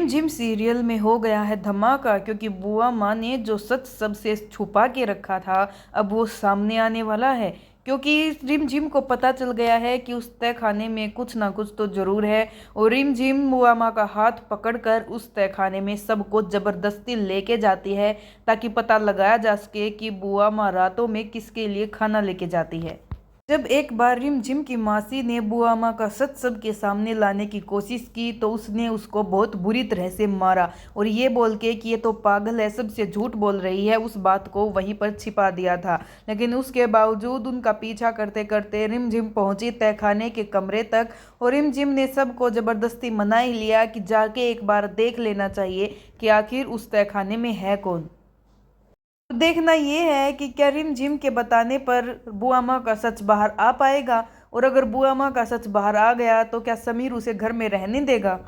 Gym serial में हो गया है धमाका क्योंकि बुआ माँ ने जो सच सबसे छुपा के रखा था अब वो सामने आने वाला है। क्योंकि रिम जिम को पता चल गया है कि उस तय खाने में कुछ ना कुछ तो जरूर है। और रिम जिम बुआ माँ का हाथ पकड़कर उस तय खाने में सबको जबरदस्ती लेके जाती है ताकि पता लगाया जा सके कि बुआ माँ रातों में किसके लिए खाना लेके जाती है। जब एक बार रिम झिम की मासी ने बुआ माँ का सच सबके सामने लाने की कोशिश की तो उसने उसको बहुत बुरी तरह से मारा और ये बोल के कि ये तो पागल है, सबसे झूठ बोल रही है, उस बात को वहीं पर छिपा दिया था। लेकिन उसके बावजूद उनका पीछा करते करते रिम झिम पहुंची तहखाने के कमरे तक और रिम झिम ने सबको जबरदस्ती मना ही लिया कि जाके एक बार देख लेना चाहिए कि आखिर उस तहखाने में है कौन। तो देखना ये है कि क्या रिम झिम के बताने पर बुआ माँ का सच बाहर आ पाएगा। और अगर बुआ माँ का सच बाहर आ गया तो क्या समीर उसे घर में रहने देगा।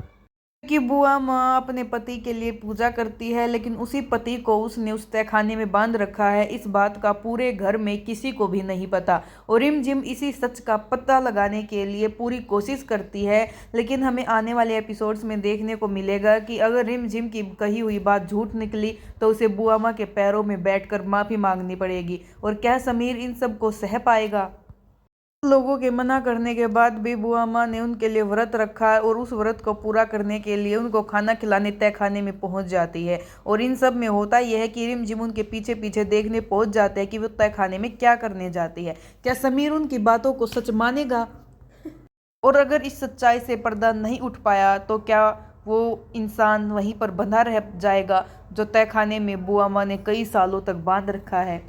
क्योंकि बुआ माँ अपने पति के लिए पूजा करती है लेकिन उसी पति को उसने उस तहखाने में बांध रखा है, इस बात का पूरे घर में किसी को भी नहीं पता। और रिम जिम इसी सच का पता लगाने के लिए पूरी कोशिश करती है। लेकिन हमें आने वाले एपिसोड्स में देखने को मिलेगा कि अगर रिम जिम की कही हुई बात झूठ निकली तो उसे बुआ माँ के पैरों में बैठकर माफ़ी मांगनी पड़ेगी। और क्या समीर इन सब को सह पाएगा। लोगों के मना करने के बाद भी बुआ माँ ने उनके लिए व्रत रखा है और उस व्रत को पूरा करने के लिए उनको खाना खिलाने तय खाने में पहुंच जाती है। और इन सब में होता यह है कि रिम जिम उनके पीछे पीछे देखने पहुंच जाते हैं कि वो तय खाने में क्या करने जाती है। क्या समीर उनकी बातों को सच मानेगा। और अगर इस सच्चाई से पर्दा नहीं उठ पाया तो क्या वो इंसान वहीं पर बंधा रह जाएगा जो तय खाने में बुआ माँ ने कई सालों तक बांध रखा है।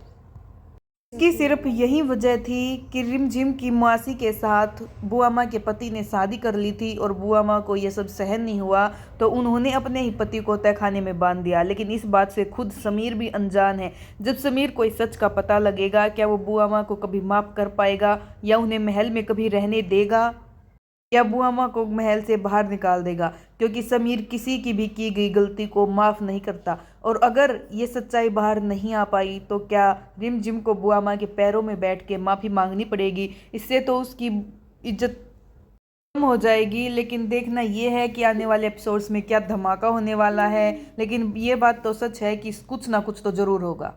इसकी सिर्फ यही वजह थी कि रिमझिम की मासी के साथ बुआ माँ के पति ने शादी कर ली थी और बुआ माँ को ये सब सहन नहीं हुआ तो उन्होंने अपने ही पति को तहखाने में बांध दिया। लेकिन इस बात से खुद समीर भी अनजान है। जब समीर को इस सच का पता लगेगा क्या वो बुआ माँ को कभी माफ़ कर पाएगा या उन्हें महल में कभी रहने देगा या बुआ माँ को महल से बाहर निकाल देगा। क्योंकि समीर किसी की भी की गई गलती को माफ़ नहीं करता। और अगर ये सच्चाई बाहर नहीं आ पाई तो क्या रिम जिम को बुआ माँ के पैरों में बैठ के माफ़ी मांगनी पड़ेगी। इससे तो उसकी इज्जत कम हो जाएगी। लेकिन देखना ये है कि आने वाले एपिसोड्स में क्या धमाका होने वाला है। लेकिन ये बात तो सच है कि कुछ ना कुछ तो ज़रूर होगा।